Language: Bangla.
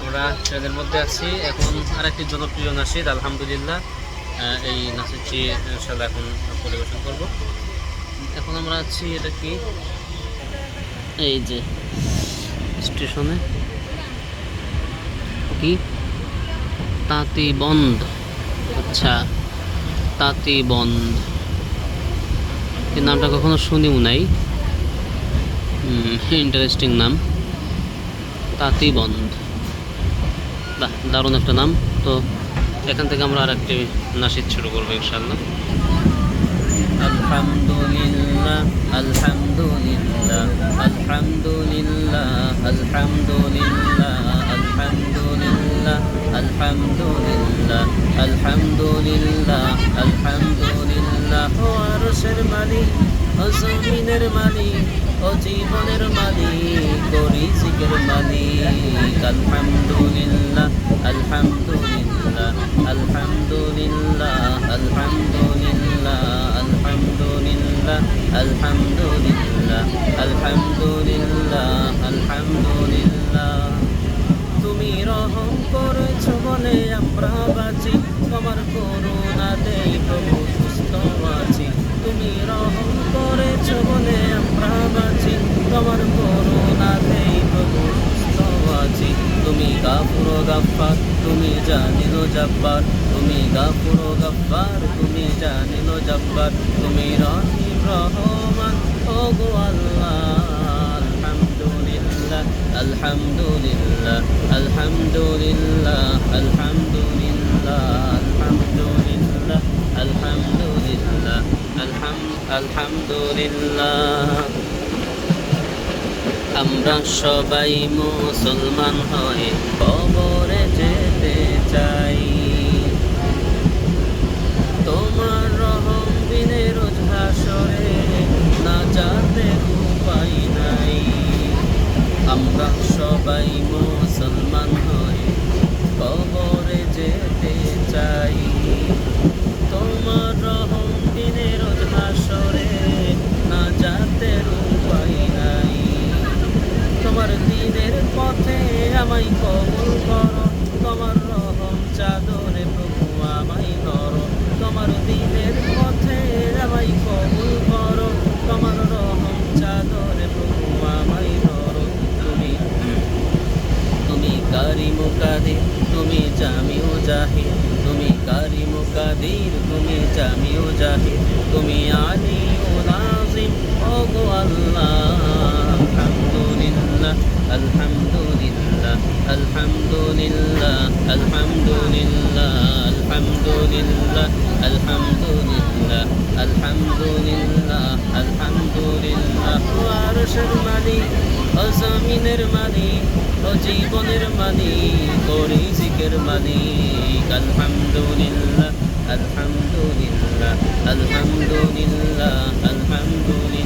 আমরা ট্রেনের মধ্যে আছি। এখন আরেকটি জনপ্রিয় নাশিদ আলহামদুলিল্লাহ, এই নাশিদটি ইনশাআল্লাহ এখন পরিবেশন করব। এখন আমরা আছি, এটা কি, এই যে স্টেশনে, কি তাঁতিবন্ধ। আচ্ছা, তাঁতিবন্ধ, এই নামটা কখনো শুনিও নাই। ইন্টারেস্টিং নাম, তাঁতিবন্ধ। বাহ, দারুণ একটা নাম। তো এখান থেকে আমরা আর একটি নাশিদ শুরু করবো ইনশাআল্লাহ। আলহামদুলিল্লাহ আলহামদুলিল্লাহ আলহামদুলিল্লাহ আলহামদুলিল্লাহ আলহামদুলিল্লাহ আলহামদুলিল্লাহ আলহামদুলিল্লাহ আলহামদুলিল্লাহ। ও আরশের মালিক, ও জমিনের মালিক, ও জীবনের মালিক, ও রিজিকের মালিক। আলহামদুলিল্লাহ আলহামদুলিল্লাহ আলহামদুলিল্লাহ আলহামদুলিল্লাহ আলহামদুলিল্লাহ আলহামদুলিল্লাহ আলহামদুলিল্লাহ আলহামদুলিল্লাহ। তুমি রহম করেছো বলে আমরা বাঁচি, তোমার করুণাতেই প্রভু সুস্থ আছি। তুমি রহম করেছো বলে আমরা বাঁচি, তোমার করুণাতেই প্রভু সুস্থ আছি। তুমি গাফুর ও গাফফার, তুমি জালিল ও জব্বার। তুমি গাফুর ও গাফফার, তুমি জালিল ও জব্বার। তুমি রহিম রহমান, ও গো আল্লাহ। আলহামদুলিল্লাহ আলহামদুলিল্লাহ আলহামদুলিল্লাহ আলহামদুলিল্লাহ আলহামদুলিল্লাহ আলহামদুলিল্লাহ আলহামদুলিল্লাহ। আমরা সবাই মুসলমান হয়ে কবরে যেতে চাই, তোমার রহম বিনে রোজ হাসরে না যাতে উপায় নাই। আমরা সবাই মুসলমান হয়ে কবরে যেতে চাই, তোমার রহম বিনে রোজ হাসরে না যাতে উপায় নাই। তোমার দ্বীনের পথে আমায় কবুল করো, তোমার রহম চাদরে প্রভু আমায় ধরো। তোমার দ্বীনের পথে আমায় কবুল করো, তোমার রহম চাদরে প্রভু আমায় ধরো। তুমি কারিম ও কাদির, তুমি জামি ও জাহির। তুমি কারিম ও কাদির, তুমি জামি ও জাহির। তুমি আলী ও নাজিম, ও গো আল্লাহ। আলহামদুলিল্লাহ আলহামদুলিল্লাহ আলহামদুলিল্লাহ আলহামদুলিল্লাহ আলহামদুলিল্লাহ আলহামদুলিল্লাহ আলহামদুলিল্লাহ আলহামদুলিল্লাহ। ও আরশের মালিক, ও জমিনের মালিক, ও জীবনের মালিক, ও রিজিকের মালিক। আলহামদুলিল্লাহ আলহামদুলিল্লাহ আলহামদুলিল্লাহ আলহামদুলিল্লাহ